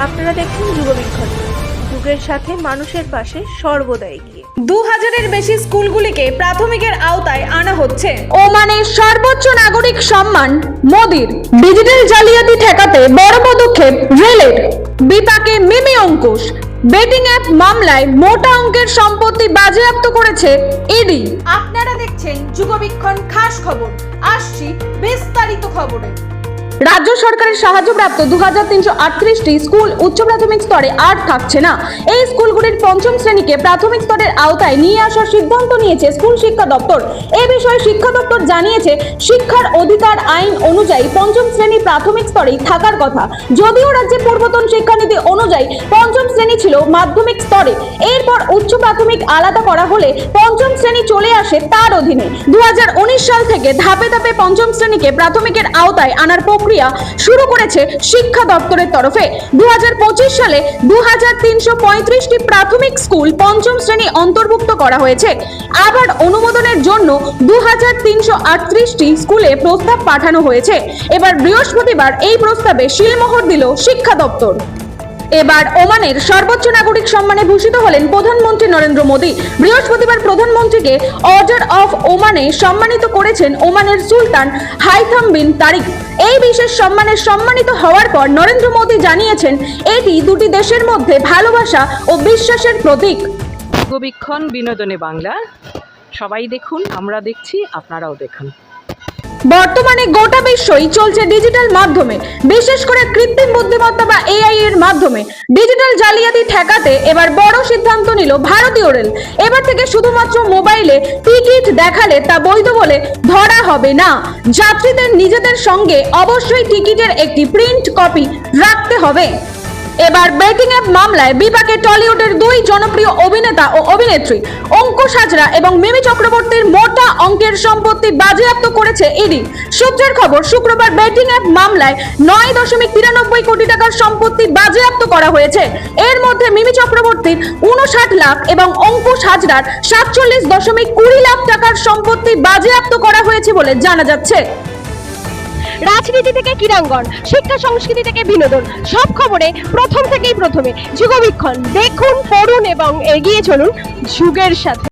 আপনারা দেখুন যুগবীক্ষণ, যুগের সাথে মানুষের পাশে সর্বদা এগিয়ে। 2000-এর বেশি স্কুলগুলিকে প্রাথমিকের আওতায় আনা হচ্ছে। ওমানের সর্বোচ্চ নাগরিক সম্মান মোদির। ডিজিটাল জালিয়াতি ঠেকাতে বড় পদক্ষেপ রেলের। বিপাকে মিমি অঙ্কুশ। বেটিং অ্যাপ মামলায় মোটা অঙ্কের সম্পত্তি বাজেয়াপ্ত করেছে ইডি। আপনারা দেখছেন যুগবীক্ষণ খাস খবর। আসছি বিস্তারিত খবরে। রাজ্য সরকারের সাহায্যপ্রাপ্ত 2338টি স্কুল উচ্চ প্রাথমিক স্তরে আর থাকছে না। এই স্কুলগুলির পঞ্চম শ্রেণীকে প্রাথমিক স্তরের আওতায় নিয়ে আসার সিদ্ধান্ত নিয়েছে স্কুল শিক্ষা দপ্তর। এ বিষয়ে শিক্ষা দপ্তর জানিয়েছে, শিক্ষার অধিকার আইন অনুযায়ী পঞ্চম শ্রেণী প্রাথমিক স্তরেই থাকার কথা। যদিও রাজ্যের পূর্বতন শিক্ষানীতি অনুযায়ী পঞ্চম শ্রেণী ছিল মাধ্যমিক স্তরে, এরপর উচ্চ প্রাথমিক আলাদা করা হলে পঞ্চম শ্রেণী চলে আসে তার অধীনে। 2019 সাল থেকে ধাপে ধাপে পঞ্চম শ্রেণীকে প্রাথমিকের আওতায় আনার প্রক্রিয়া শুরু করেছে শিক্ষা দপ্তরের তরফে। 2025 সালে 2335টি প্রাথমিক স্কুল পঞ্চম শ্রেণী অন্তর্ভুক্ত করা হয়েছে। আবার অনুমোদনের জন্য 2338টি স্কুলে প্রস্তাব পাঠানো হয়েছে। এবার বৃহস্পতিবার এই প্রস্তাবে সিলমোহর দিল শিক্ষা দপ্তর। এবার ওমানের সর্বোচ্চ নাগরিক সম্মানে ভূষিত হলেন প্রধানমন্ত্রী নরেন্দ্র মোদী। বৃহস্পতিবার প্রধানমন্ত্রীকে অর্ডার অফ ওমানে সম্মানিত করেছেন ওমানের সুলতান হাইথাম বিন তারিক। এই বিশেষ সম্মানে সম্মানিত হওয়ার পর নরেন্দ্র মোদী জানিয়েছেন, এটি দুটি দেশের মধ্যে ভালোবাসা ও বিশ্বাসের প্রতীক। যুগবীক্ষণ বিনোদনে বাংলা, সবাই দেখুন, আমরা দেখছি, আপনারাও দেখুন। বর্তমানে গোটা বিশ্বই চলছে ডিজিটাল মাধ্যমে, বিশেষ করে কৃত্রিম বুদ্ধিমত্তা বা এআই এর মাধ্যমে। ডিজিটাল জালিয়াতি ঠেকাতে এবার বড় সিদ্ধান্ত নিল ভারতীয় রেল। এবার থেকে শুধুমাত্র মোবাইলে টিকিট দেখালে তা বৈধ বলে ধরা হবে না। যাত্রীদের নিজেদের সঙ্গে অবশ্যই টিকিটের একটি প্রিন্ট কপি রাখতে হবে। এবার বেটিং অ্যাপ মামলায় বিপাকে টলিউডের দুই জনপ্রিয় অভিনেতা ও অভিনেত্রী অঙ্কুশ হাজরা এবং মিমি চক্রবর্তীর মোটা অঙ্কের সম্পত্তি বাজেয়াপ্ত করেছে ইডি। সূত্রের খবর, শুক্রবার বেটিং অ্যাপ মামলায় 9.93 কোটি টাকার সম্পত্তি বাজেয়াপ্ত করা হয়েছে। এর মধ্যে মিমি চক্রবর্তীর 59 লাখ এবং অঙ্কুশ হাজরার 47.20 লাখ টাকার সম্পত্তি বাজেয়াপ্ত করা হয়েছে বলে জানা যাচ্ছে। রাজনীতি থেকে ক্রীড়াঙ্গন, শিক্ষা সংস্কৃতি থেকে বিনোদন, সব খবরে প্রথমে যুগবীক্ষণ। দেখুন, পড়ুন এবং এগিয়ে চলুন যুগের সাথে।